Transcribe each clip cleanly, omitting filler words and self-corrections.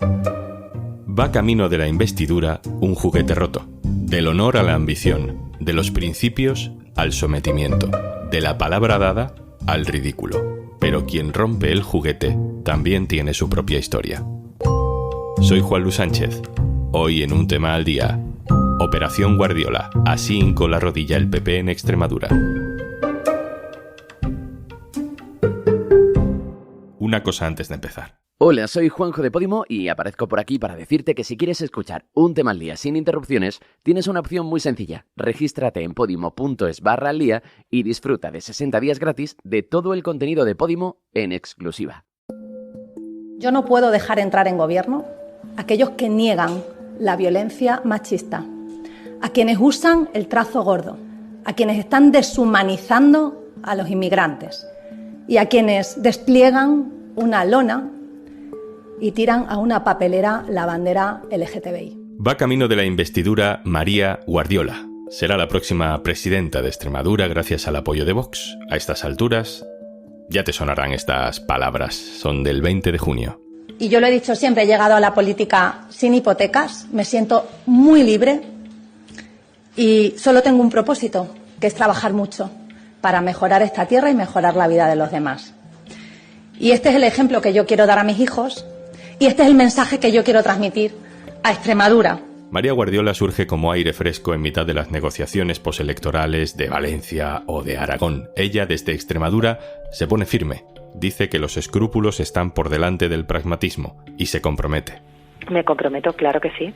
Va camino de la investidura un juguete roto, del honor a la ambición, de los principios al sometimiento, de la palabra dada al ridículo. Pero quien rompe el juguete también tiene su propia historia. Soy Juan Luis Sánchez. Hoy en Un Tema al Día, Operación Guardiola, así hincó la rodilla el PP en Extremadura. Una cosa antes de empezar. Hola, soy Juanjo de Podimo y aparezco por aquí para decirte que si quieres escuchar Un Tema al Día sin interrupciones, tienes una opción muy sencilla. Regístrate en podimo.es/aldía y disfruta de 60 días gratis de todo el contenido de Podimo en exclusiva. Yo no puedo dejar entrar en gobierno a aquellos que niegan la violencia machista, a quienes usan el trazo gordo, a quienes están deshumanizando a los inmigrantes y a quienes despliegan una lona y tiran a una papelera la bandera LGTBI. Va camino de la investidura María Guardiola. Será la próxima presidenta de Extremadura gracias al apoyo de Vox. A estas alturas ya te sonarán estas palabras. Son del 20 de junio. Y yo lo he dicho siempre, he llegado a la política sin hipotecas, me siento muy libre y solo tengo un propósito, que es trabajar mucho para mejorar esta tierra y mejorar la vida de los demás. Y este es el ejemplo que yo quiero dar a mis hijos y este es el mensaje que yo quiero transmitir a Extremadura. María Guardiola surge como aire fresco en mitad de las negociaciones postelectorales de Valencia o de Aragón. Ella, desde Extremadura, se pone firme. Dice que los escrúpulos están por delante del pragmatismo y se compromete. Me comprometo, claro que sí.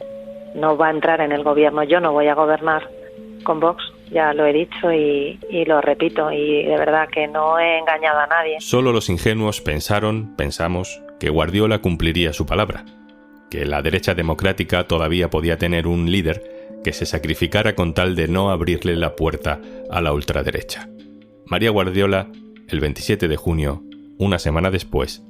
No va a entrar en el gobierno, yo no voy a gobernar con Vox, ya lo he dicho y lo repito, y de verdad que no he engañado a nadie. Solo los ingenuos pensamos, que Guardiola cumpliría su palabra, que la derecha democrática todavía podía tener un líder que se sacrificara con tal de no abrirle la puerta a la ultraderecha. María Guardiola, el 27 de junio, una semana después,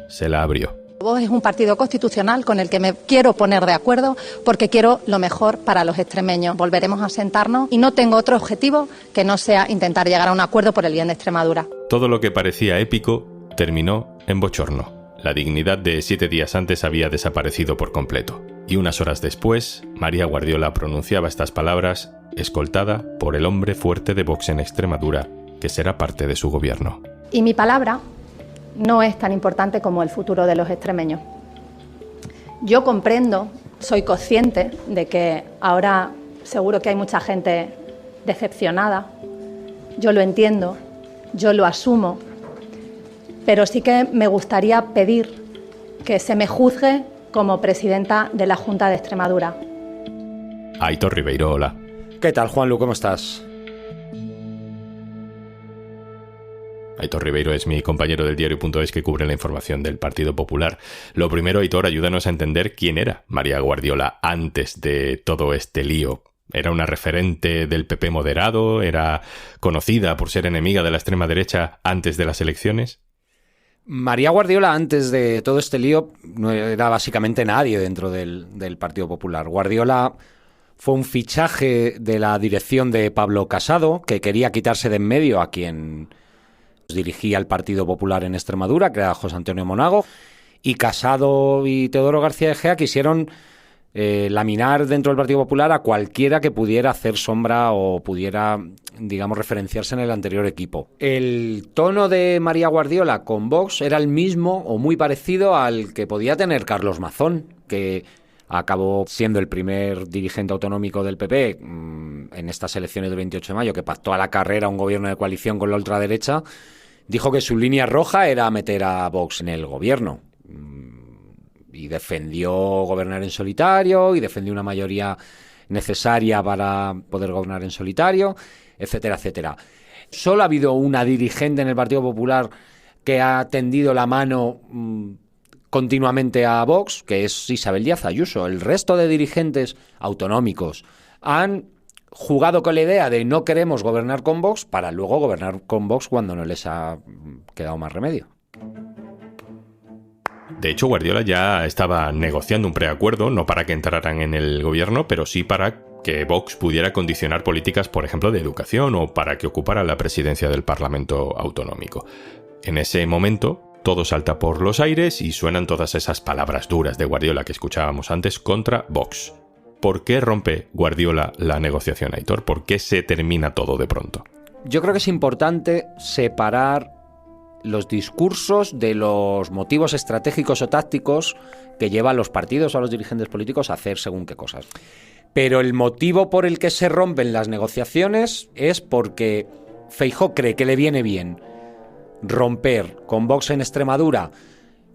se la abrió. Vox es un partido constitucional con el que me quiero poner de acuerdo porque quiero lo mejor para los extremeños. Volveremos a sentarnos y no tengo otro objetivo que no sea intentar llegar a un acuerdo por el bien de Extremadura. Todo lo que parecía épico terminó en bochorno. La dignidad de 7 días antes había desaparecido por completo. Y unas horas después, María Guardiola pronunciaba estas palabras, escoltada por el hombre fuerte de Vox en Extremadura, que será parte de su gobierno. Y mi palabra no es tan importante como el futuro de los extremeños. Yo comprendo, soy consciente de que ahora seguro que hay mucha gente decepcionada. Yo lo entiendo, yo lo asumo, pero sí que me gustaría pedir que se me juzgue como presidenta de la Junta de Extremadura. Aitor Ribeiro, hola. ¿Qué tal, Juanlu? ¿Cómo estás? Aitor Ribeiro es mi compañero del diario.es que cubre la información del Partido Popular. Lo primero, Aitor, ayúdanos a entender quién era María Guardiola antes de todo este lío. ¿Era una referente del PP moderado? ¿Era conocida por ser enemiga de la extrema derecha antes de las elecciones? María Guardiola, antes de todo este lío, no era básicamente nadie dentro del Partido Popular. Guardiola fue un fichaje de la dirección de Pablo Casado, que quería quitarse de en medio a quien dirigía el Partido Popular en Extremadura, que era José Antonio Monago, y Casado y Teodoro García Egea quisieron laminar dentro del Partido Popular a cualquiera que pudiera hacer sombra o pudiera, digamos, referenciarse en el anterior equipo. El tono de María Guardiola con Vox era el mismo o muy parecido al que podía tener Carlos Mazón, que acabó siendo el primer dirigente autonómico del PP en estas elecciones del 28 de mayo, que pactó a la carrera un gobierno de coalición con la ultraderecha. Dijo que su línea roja era meter a Vox en el gobierno y defendió gobernar en solitario y defendió una mayoría necesaria para poder gobernar en solitario, etcétera, etcétera. Solo ha habido una dirigente en el Partido Popular que ha tendido la mano continuamente a Vox, que es Isabel Díaz Ayuso. El resto de dirigentes autonómicos han jugado con la idea de no queremos gobernar con Vox para luego gobernar con Vox cuando no les ha quedado más remedio. De hecho, Guardiola ya estaba negociando un preacuerdo, no para que entraran en el gobierno, pero sí para que Vox pudiera condicionar políticas, por ejemplo, de educación o para que ocupara la presidencia del Parlamento Autonómico. En ese momento, todo salta por los aires y suenan todas esas palabras duras de Guardiola que escuchábamos antes contra Vox. ¿Por qué rompe Guardiola la negociación, Aitor? ¿Por qué se termina todo de pronto? Yo creo que es importante separar los discursos de los motivos estratégicos o tácticos que llevan los partidos o a los dirigentes políticos a hacer según qué cosas. Pero el motivo por el que se rompen las negociaciones es porque Feijóo cree que le viene bien romper con Vox en Extremadura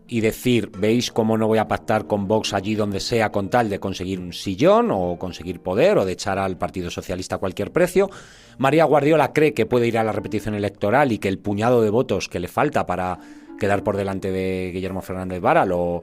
y decir, veis cómo no voy a pactar con Vox allí donde sea con tal de conseguir un sillón o conseguir poder o de echar al Partido Socialista a cualquier precio. María Guardiola cree que puede ir a la repetición electoral y que el puñado de votos que le falta para quedar por delante de Guillermo Fernández Vara lo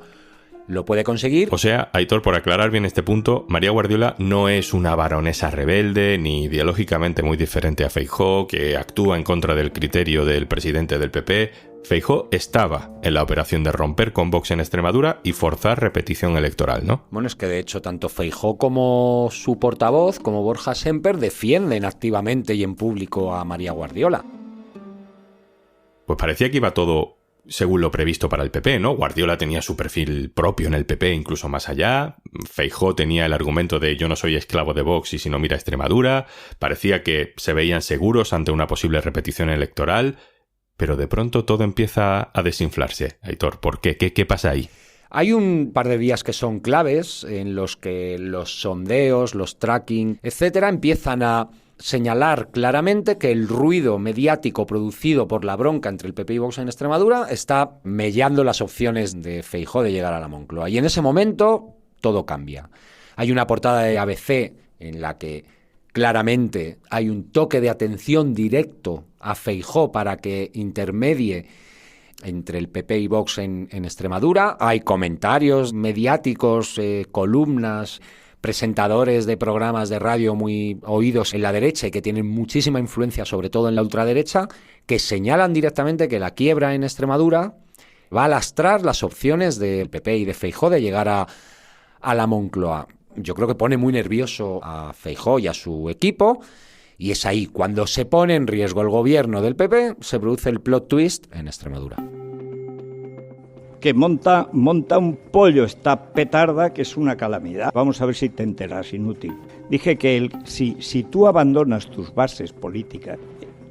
puede conseguir. O sea, Aitor, por aclarar bien este punto, María Guardiola no es una baronesa rebelde ni ideológicamente muy diferente a Feijóo, que actúa en contra del criterio del presidente del PP. Feijóo estaba en la operación de romper con Vox en Extremadura y forzar repetición electoral, ¿no? Bueno, es que de hecho tanto Feijóo como su portavoz, como Borja Semper, defienden activamente y en público a María Guardiola. Pues parecía que iba todo según lo previsto para el PP, ¿no? Guardiola tenía su perfil propio en el PP, incluso más allá. Feijóo tenía el argumento de yo no soy esclavo de Vox y si no mira Extremadura. Parecía que se veían seguros ante una posible repetición electoral. Pero de pronto todo empieza a desinflarse. Aitor, ¿por qué? ¿Qué pasa ahí? Hay un par de días que son claves en los que los sondeos, los tracking, etcétera, empiezan a señalar claramente que el ruido mediático producido por la bronca entre el PP y Vox en Extremadura está mellando las opciones de Feijóo de llegar a la Moncloa. Y en ese momento todo cambia. Hay una portada de ABC en la que claramente hay un toque de atención directo a Feijóo para que intermedie entre el PP y Vox en Extremadura. Hay comentarios mediáticos, columnas, presentadores de programas de radio muy oídos en la derecha y que tienen muchísima influencia, sobre todo en la ultraderecha, que señalan directamente que la quiebra en Extremadura va a lastrar las opciones del PP y de Feijóo de llegar a la Moncloa. Yo creo que pone muy nervioso a Feijóo y a su equipo, y es ahí cuando se pone en riesgo el gobierno del PP, se produce el plot twist en Extremadura. Que monta un pollo esta petarda que es una calamidad. Vamos a ver si te enteras, inútil. Dije que si tú abandonas tus bases políticas,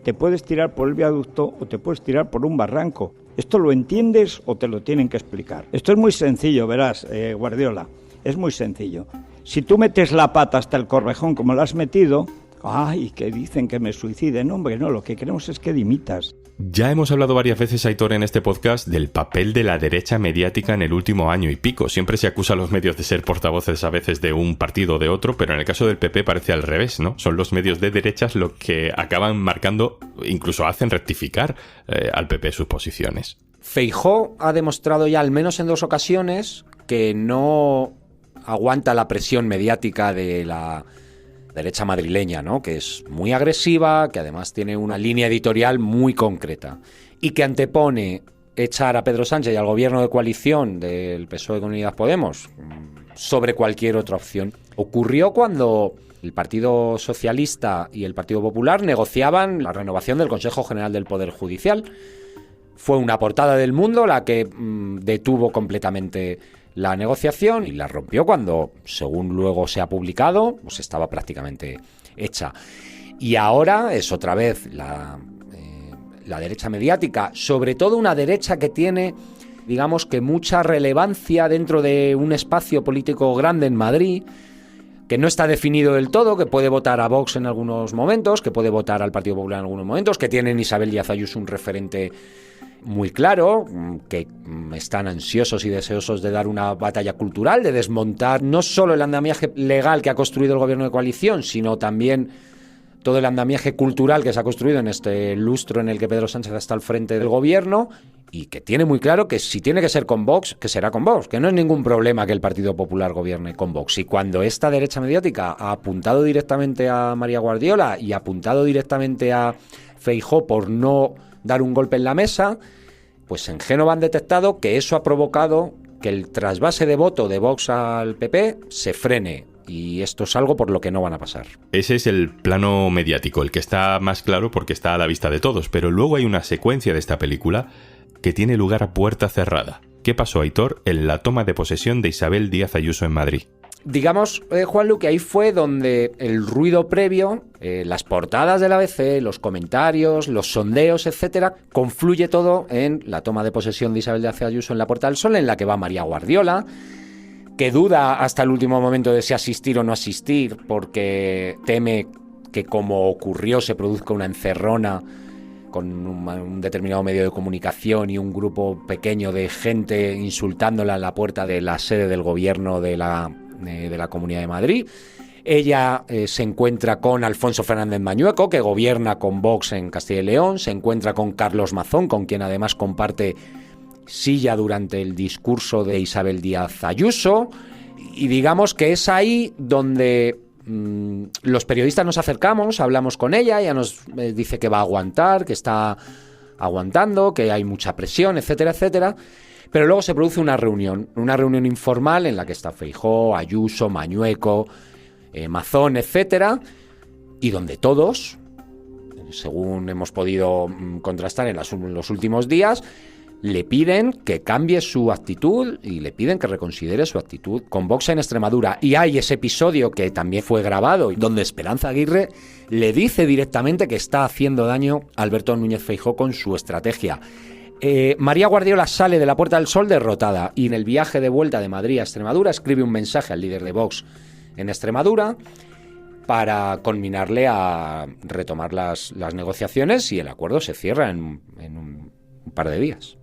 te puedes tirar por el viaducto o te puedes tirar por un barranco. ¿Esto lo entiendes o te lo tienen que explicar? Esto es muy sencillo, verás, Guardiola. Es muy sencillo. Si tú metes la pata hasta el corvejón como la has metido, ¡ay, que dicen que me suicide! No, hombre, no, lo que queremos es que dimitas. Ya hemos hablado varias veces, Aitor, en este podcast del papel de la derecha mediática en el último año y pico. Siempre se acusa a los medios de ser portavoces a veces de un partido o de otro, pero en el caso del PP parece al revés, ¿no? Son los medios de derechas los que acaban marcando, incluso hacen rectificar al PP sus posiciones. Feijóo ha demostrado ya, al menos en 2 ocasiones, que no aguanta la presión mediática de la derecha madrileña, ¿no? Que es muy agresiva, que además tiene una línea editorial muy concreta y que antepone echar a Pedro Sánchez y al gobierno de coalición del PSOE con Unidas Podemos sobre cualquier otra opción. Ocurrió cuando el Partido Socialista y el Partido Popular negociaban la renovación del Consejo General del Poder Judicial. Fue una portada del Mundo la que detuvo completamente la negociación y la rompió cuando, según luego se ha publicado, pues estaba prácticamente hecha. Y ahora es otra vez la derecha mediática, sobre todo una derecha que tiene, digamos que mucha relevancia dentro de un espacio político grande en Madrid, que no está definido del todo, que puede votar a Vox en algunos momentos, que puede votar al Partido Popular en algunos momentos, que tiene en Isabel Díaz Ayuso un referente muy claro, que están ansiosos y deseosos de dar una batalla cultural, de desmontar no solo el andamiaje legal que ha construido el gobierno de coalición, sino también todo el andamiaje cultural que se ha construido en este lustro en el que Pedro Sánchez está al frente del gobierno, y que tiene muy claro que si tiene que ser con Vox, que será con Vox, que no es ningún problema que el Partido Popular gobierne con Vox. Y cuando esta derecha mediática ha apuntado directamente a María Guardiola y ha apuntado directamente a Feijóo por no dar un golpe en la mesa, pues en Génova han detectado que eso ha provocado que el trasvase de voto de Vox al PP se frene. Y esto es algo por lo que no van a pasar. Ese es el plano mediático, el que está más claro porque está a la vista de todos. Pero luego hay una secuencia de esta película que tiene lugar a puerta cerrada. ¿Qué pasó, Aitor, en la toma de posesión de Isabel Díaz Ayuso en Madrid? Digamos, Juanlu, que ahí fue donde el ruido previo, las portadas del ABC, los comentarios, los sondeos, etcétera, confluye todo en la toma de posesión de Isabel Díaz Ayuso en la Puerta del Sol, en la que va María Guardiola, que duda hasta el último momento de si asistir o no asistir, porque teme que, como ocurrió, se produzca una encerrona con un determinado medio de comunicación y un grupo pequeño de gente insultándola en la puerta de la sede del gobierno de la Comunidad de Madrid. Ella se encuentra con Alfonso Fernández Mañueco, que gobierna con Vox en Castilla y León, se encuentra con Carlos Mazón, con quien además comparte silla durante el discurso de Isabel Díaz Ayuso, y digamos que es ahí donde los periodistas nos acercamos, hablamos con ella nos dice que va a aguantar, que está aguantando, que hay mucha presión, etcétera, etcétera. Pero luego se produce una reunión informal en la que está Feijóo, Ayuso, Mañueco, Mazón, etcétera, y donde todos, según hemos podido contrastar en los últimos días, le piden que cambie su actitud y le piden que reconsidere su actitud con Vox en Extremadura. Y hay ese episodio que también fue grabado, donde Esperanza Aguirre le dice directamente que está haciendo daño a Alberto Núñez Feijóo con su estrategia. María Guardiola sale de la Puerta del Sol derrotada y en el viaje de vuelta de Madrid a Extremadura escribe un mensaje al líder de Vox en Extremadura para conminarle a retomar las negociaciones, y el acuerdo se cierra en un par de días.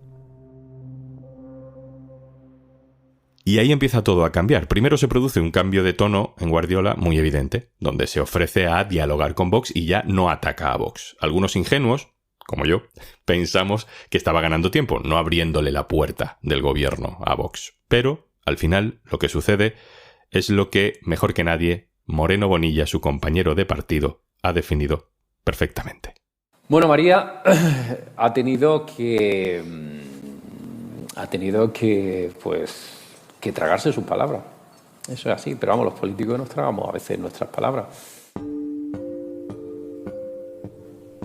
Y ahí empieza todo a cambiar. Primero se produce un cambio de tono en Guardiola muy evidente, donde se ofrece a dialogar con Vox y ya no ataca a Vox. Algunos ingenuos, como yo, pensamos que estaba ganando tiempo, no abriéndole la puerta del gobierno a Vox. Pero, al final, lo que sucede es lo que, mejor que nadie, Moreno Bonilla, su compañero de partido, ha definido perfectamente. Bueno, María ha tenido que tragarse sus palabras. Eso es así, pero vamos, los políticos nos tragamos a veces nuestras palabras.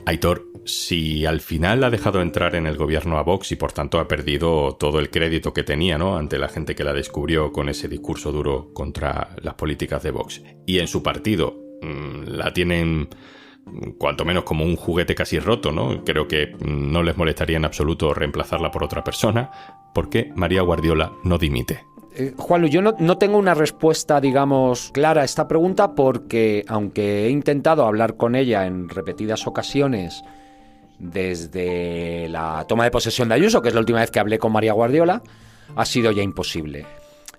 Aitor, si al final ha dejado entrar en el gobierno a Vox y por tanto ha perdido todo el crédito que tenía, ¿no?, ante la gente que la descubrió con ese discurso duro contra las políticas de Vox, y en su partido la tienen cuanto menos como un juguete casi roto, ¿no? Creo que no les molestaría en absoluto reemplazarla por otra persona. ¿Por qué María Guardiola no dimite? Juanlu, yo no tengo una respuesta, digamos, clara a esta pregunta, porque aunque he intentado hablar con ella en repetidas ocasiones desde la toma de posesión de Ayuso, que es la última vez que hablé con María Guardiola, ha sido ya imposible.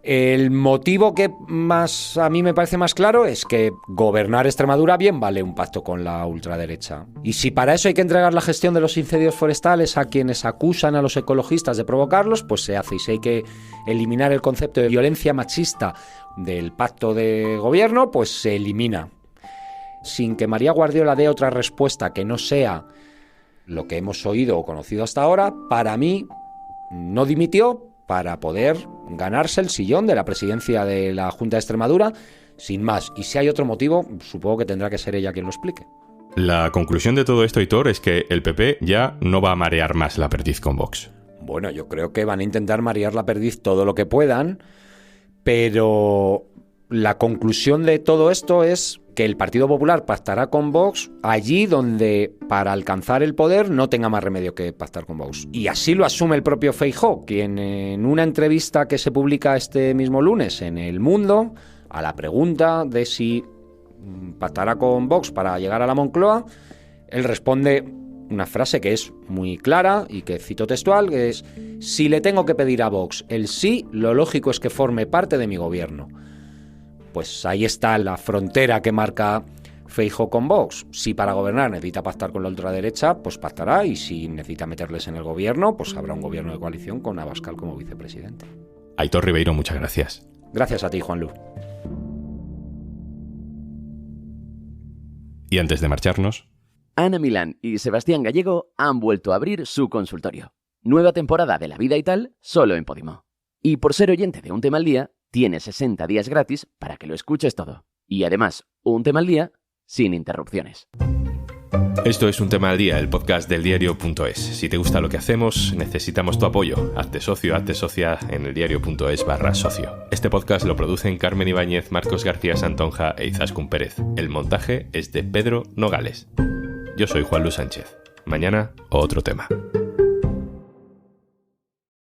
El motivo que más a mí me parece más claro es que gobernar Extremadura bien vale un pacto con la ultraderecha. Y si para eso hay que entregar la gestión de los incendios forestales a quienes acusan a los ecologistas de provocarlos, pues se hace. Y si hay que eliminar el concepto de violencia machista del pacto de gobierno, pues se elimina. Sin que María Guardiola dé otra respuesta que no sea lo que hemos oído o conocido hasta ahora, para mí no dimitió para poder ganarse el sillón de la presidencia de la Junta de Extremadura, sin más. Y si hay otro motivo, supongo que tendrá que ser ella quien lo explique. La conclusión de todo esto, Aitor, es que el PP ya no va a marear más la perdiz con Vox. Bueno, yo creo que van a intentar marear la perdiz todo lo que puedan, pero la conclusión de todo esto es que el Partido Popular pactará con Vox allí donde, para alcanzar el poder, no tenga más remedio que pactar con Vox. Y así lo asume el propio Feijóo, quien en una entrevista que se publica este mismo lunes en El Mundo, a la pregunta de si pactará con Vox para llegar a la Moncloa, él responde una frase que es muy clara y que cito textual, que es: si le tengo que pedir a Vox el sí, lo lógico es que forme parte de mi gobierno. Pues ahí está la frontera que marca Feijóo con Vox. Si para gobernar necesita pactar con la ultraderecha, pues pactará, y si necesita meterles en el gobierno, pues habrá un gobierno de coalición con Abascal como vicepresidente. Aitor Ribeiro, muchas gracias. Gracias a ti, Juanlu. Y antes de marcharnos, Ana Milán y Sebastián Gallego han vuelto a abrir su consultorio. Nueva temporada de La Vida y Tal, solo en Podimo. Y por ser oyente de Un Tema al Día, tienes 60 días gratis para que lo escuches todo. Y además, Un Tema al Día sin interrupciones. Esto es Un Tema al Día, el podcast del diario.es. Si te gusta lo que hacemos, necesitamos tu apoyo. Hazte socio, hazte socia en eldiario.es/socio. Este podcast lo producen Carmen Ibáñez, Marcos García Santonja e Izaskun Pérez. El montaje es de Pedro Nogales. Yo soy Juan Luis Sánchez. Mañana, otro tema.